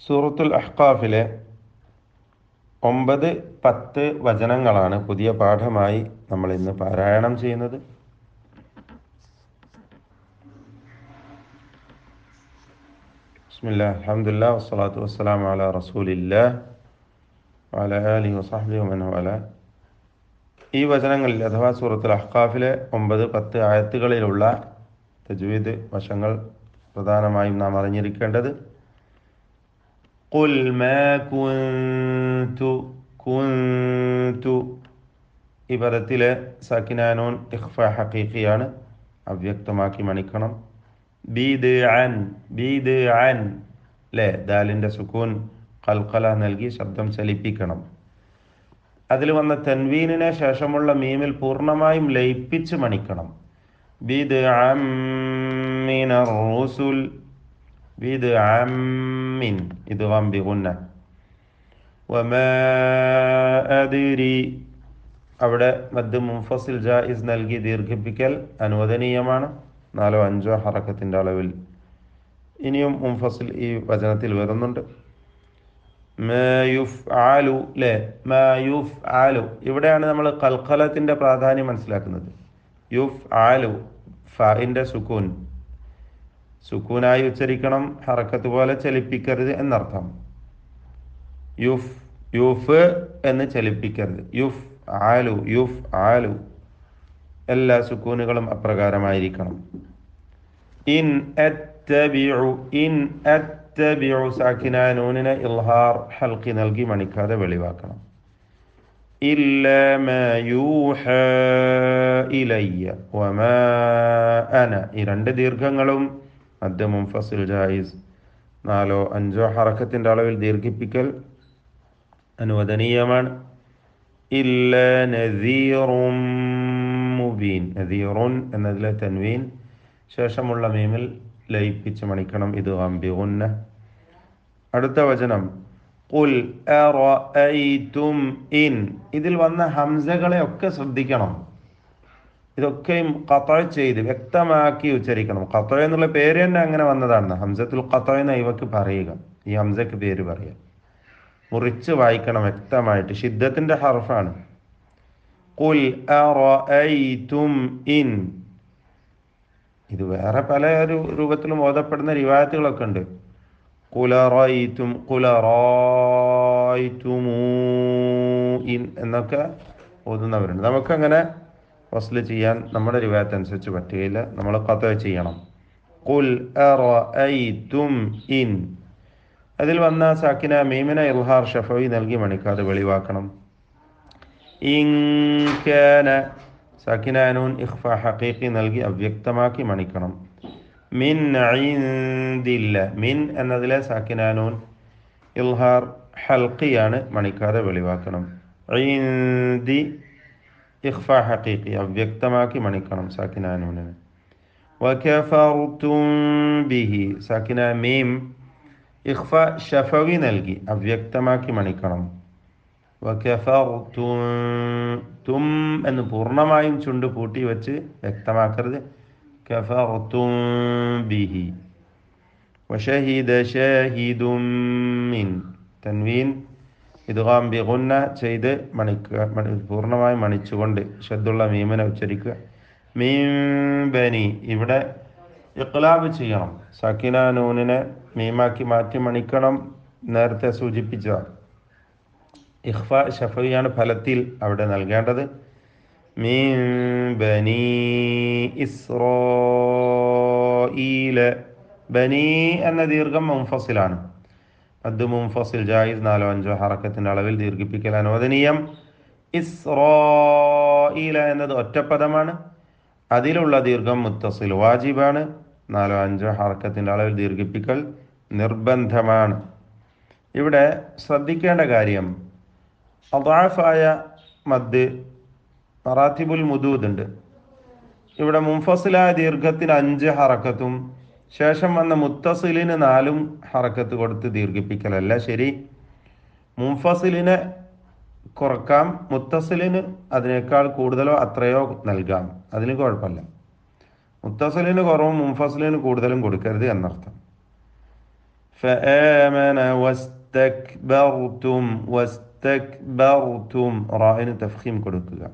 സൂറത്തുൽ അഹ്ഖാഫിലെ 9-10 വചനങ്ങളാണ് പുതിയ പാഠമായി നമ്മൾ ഇന്ന് പാരായണം ചെയ്യുന്നത്. ബിസ്മില്ലാഹ് അൽഹംദുലില്ലാഹ് വസ്സലാത്തു വസ്സലാമു അലാ റസൂലില്ലാഹ് വഅലാ ആലിഹി വസഹ്ബിഹി വമൻ വാലാഹ്. ഈ വചനങ്ങളിൽ അഥവാ സൂറത്തുൽ അഹ്ഖാഫിലെ 9-10 ആയത്തുകളിലുള്ള തജ്വീദ് വശങ്ങൾ പ്രധാനമായും നാം അറിഞ്ഞിരിക്കേണ്ടത്: ഖുൽ മാ കുന്തു ഈ പദത്തിലെ സാക്കിനാനൂൻ ഇഖ്ഫ ഹഖീഖിയാണ്, അവ്യക്തമാക്കി മണിക്കണം. ബീദ്അൻ ലെ ദാലിൻ്റെ സുക്കൂൻ ഖൽഖല നൽകി ശബ്ദം ചലിപ്പിക്കണം. അതിൽ വന്ന തൻവീനിനെ ശേഷമുള്ള മീമിൽ പൂർണ്ണമായും ലയിപ്പിച്ച് മണിക്കണം. ബിദ്അം മിനർ റുസുൽ ബിദ്അമ്മിൻ ഇദ്ഗാം ബിഗുന്ന. വമാ അദ്രി അവിടെ മദ് മുൻഫസിൽ ജായിസ് നൽകി ദീർഘിപ്പിക്കൽ അനുവദനീയമാണ്, 4-5 ഹറക്കത്തിൻ്റെ അളവിൽ. ഇനിയും മുൻഫസിൽ ഈ വചനത്തിൽ വരുന്നുണ്ട്. ഇവിടെയാണ് നമ്മൾ ഖൽഖലത്തിൻ്റെ പ്രാധാന്യം മനസ്സിലാക്കുന്നത്. യുഫ്ആലു ഫഇൻ്റെ സുക്കൂനായി ഉച്ചരിക്കണം, ഹറക്കത്ത് പോലെ ചലിപ്പിക്കരുത് എന്നർത്ഥം. യുഫ് എന്ന് ചലിപ്പിക്കരുത്. യുഫ് ആലു എല്ലാ സുക്കൂനുകളും അപ്രകാരമായിരിക്കണം. ഇൻ അത്തബിഉ സാക്കിന നൂനിനെ ഇൽഹാർ ഹൽഖി നൽകി മണിക്കാതെ വെളിവാക്കണം. ഇല്ലാ മാ യൂഹാ ഇലയ്യ വമാ അന ഈ 2 ദീർഘങ്ങളും മദ്ദ മുൻഫസിൽ ജായിസ്, 4-5 ഹറക്കത്തിൻ്റെ അളവിൽ ദീർഘിപ്പിക്കൽ അനുവദനീയമാണ്. ഇല്ലാ നദീറും മുബീൻ നദീറുൻ എന്നതിലെ തൻവീൻ ശേഷമുള്ള മീമിൽ ലയിപ്പിച്ച് മണിക്കണം, ഇദ്ഗാം ബിഗുന്ന. അടുത്ത വചനം ഖുൽ അറഅയ്തും ഇൻ ഇതിൽ വന്ന ഹംസകളെ ഒക്കെ ശ്രദ്ധിക്കണം. ഇതൊക്കെയും ഖത്അ ചെയ്ത് വ്യക്തമാക്കി ഉച്ചരിക്കണം. ഖത്അ എന്നുള്ള പേര് തന്നെ അങ്ങനെ വന്നതാണ്. ഹംസത്തുൽ ഖത്അ എന്ന ഇവക്ക് പറയുക, ഈ ഹംസക്ക് പേര് പറയുക. മുറിച്ച് വായിക്കണം വ്യക്തമായിട്ട്, ഷിദ്ദത്തിന്റെ ഹർഫാണ്. ഖുൽ അറഅയ്തും ഇൻ ഇത് വേറെ പല രൂപത്തിലും ഓതപ്പെടുന്ന റിവായത്തുകളൊക്കെ ഉണ്ട്. ഖുൽ അറഅയ്തും ഇൻ എന്നൊക്കെ ഓതുന്നവരുണ്ട്. നമുക്കങ്ങനെ വസ്ല് ചെയ്യാൻ നമ്മുടെ റിവായത്ത് അനുസരിച്ച് പറ്റുകയില്ല, നമ്മൾ ഖത്അ ചെയ്യണം. ഖുൽ അറഅയ്തും ഇൻ അതിൽ വന്ന സാക്കിന മീമിന ഇൽഹാർ ഷഫവി നൽകി മണിക്കാതെ വെളിവാക്കണം. ഇൻകാന സാക്കിന നൂൻ ഇഖ്ഫ ഹഖീഖി നൽകി അവ്യക്തമാക്കി മണിക്കണം. മിൻ ഇൻദില്ല മിൻ എന്നതിലെ സാക്കിന നൂൻ ഇൽഹാർ ഹൽഖിയാണ്, മണിക്കാതെ വെളിവാക്കണം. ഇൻദി ഇഖ്ഫ ഹഖീഖി അവ്യക്തമാക്കി മണിക്കണം സാക്കിന നൂനിനെ. വകഫർതും ബിഹി സാക്കിന മീം ഇഖ്ഫ ഷഫവി നൽകി അവ്യക്തമാക്കി മണിക്കണം. വകഫർതും എന്ന് പൂർണ്ണമായും ചുണ്ട് പൂട്ടി വെച്ച് വ്യക്തമാക്കരുത്. കഫർതും ബിഹി. വശഹിദ ഷാഹിദും മിൻ തൻവീൻ ഇദ്ഗാം ബിഗുന്ന ചെയ്ത് പൂർണ്ണമായും മണിച്ചുകൊണ്ട് ശദ്ദുള്ള മീമിനെ ഉച്ചരിക്കുക. മീൻ ബനി ഇവിടെ ഇഖ്ലാബ് ചെയ്യണം, സാക്കിന നൂനിനെ മീമാക്കി മാറ്റി മണിക്കണം. നേരത്തെ സൂചിപ്പിച്ച ഇഖ്ഫ ഷഫവിയാണ് ഫലത്തിൽ അവിടെ നൽകേണ്ടത്. മീൻ ബനി ഇസ്രായീല ബനി എന്ന ദീർഘം മുൻഫസിലാണ്, മദ് മുൻഫസിൽ ജായിസ്, 4-5 ഹറക്കത്തിൻ്റെ അളവിൽ ദീർഘിപ്പിക്കൽ അനുവദനീയം. ഇസ്രായീല എന്നത് ഒറ്റപ്പദമാണ്, അതിലുള്ള ദീർഘം മുത്തസിൽ വാജിബാണ്, 4-5 ഹറക്കത്തിൻ്റെ അളവിൽ ദീർഘിപ്പിക്കൽ നിർബന്ധമാണ്. ഇവിടെ ശ്രദ്ധിക്കേണ്ട കാര്യം, അദാഫായ മദ് മറാത്തിബുൽ മുദൂദ് ഉണ്ട്. ഇവിടെ മുൻഫസിലായ ദീർഘത്തിന് 5 ഹറക്കത്തും ശേഷം വന്ന മുത്തസിലിന് 4 ഹറക്കത്ത് കൊടുത്ത് ദീർഘിപ്പിക്കലല്ല ശരി. മുൻഫസിലിനെ കുറക്കാം, മുത്തസിലിന് അതിനേക്കാൾ കൂടുതലോ അത്രയോ നൽകാം, അതിന് കുഴപ്പമില്ല. മുത്തസിലിന് കുറവും മുൻഫസിലിന് കൂടുതലും കൊടുക്കരുത് എന്നർത്ഥം. فآمن واستكبرتم واستكبرتم റായിന് തഫ്ഖീം കൊടുക്കുക.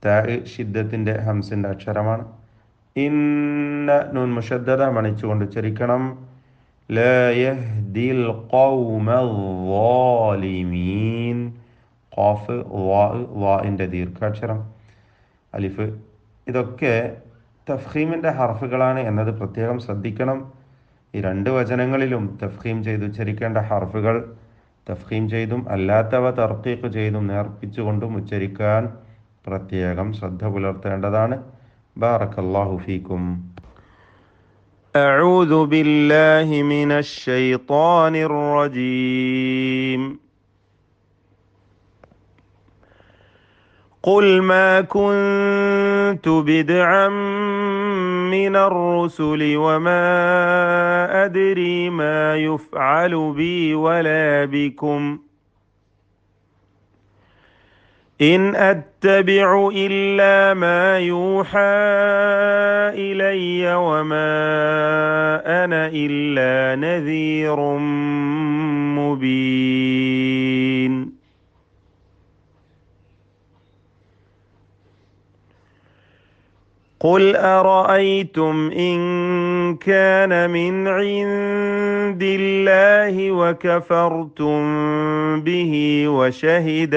താ ഷിദ്ദത്തിന്റെ ഹംസിന്റെ അക്ഷരമാണ്. ഇന്ന നൂൻ മുഷദ്ദദ മണിച്ചുകൊണ്ട് ഉച്ചരിക്കണം. ലാ യഹ്ദിൽ ഖൗമൽ ളാലിമീൻ. ഖാഫ് വാഇന്റെ ദീർഘാക്ഷരം അലിഫ്. ഇതൊക്കെ തഫ്ഖീമിന്റെ ഹർഫുകളാണ് എന്നത് പ്രത്യേകം ശ്രദ്ധിക്കണം. ഈ രണ്ട് വചനങ്ങളിലും തഫ്ഖീം ചെയ്ത് ഉച്ചരിക്കേണ്ട ഹർഫുകൾ തഫ്ഖീം ചെയ്തും അല്ലാത്തവ തർക്കീഖ് ചെയ്തും നേർപ്പിച്ചുകൊണ്ടും ഉച്ചരിക്കാൻ പ്രത്യേകം ശ്രദ്ധ പുലർത്തേണ്ടതാണ്. ബാറക്കല്ലാഹു ഫീക്കും. അഊദു ബില്ലാഹി മിനശ് ശൈത്വാനിർ റജീം. قل ما كنت بدعا من الرسل وما أدري ما يفعل بي ولا بكم إن أتبع إلا ما يوحى إلي وما أنا إلا نذير مبين. قل أرأيتم إن كان من عند الله وكفرتم به وشهد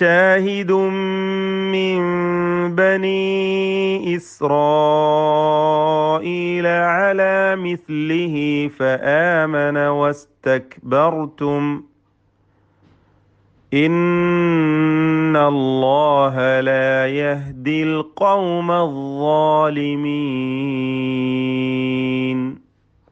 شاهد من بني إسرائيل على مثله فآمن واستكبرتم إن الله لا يهدي القوم الظالمين.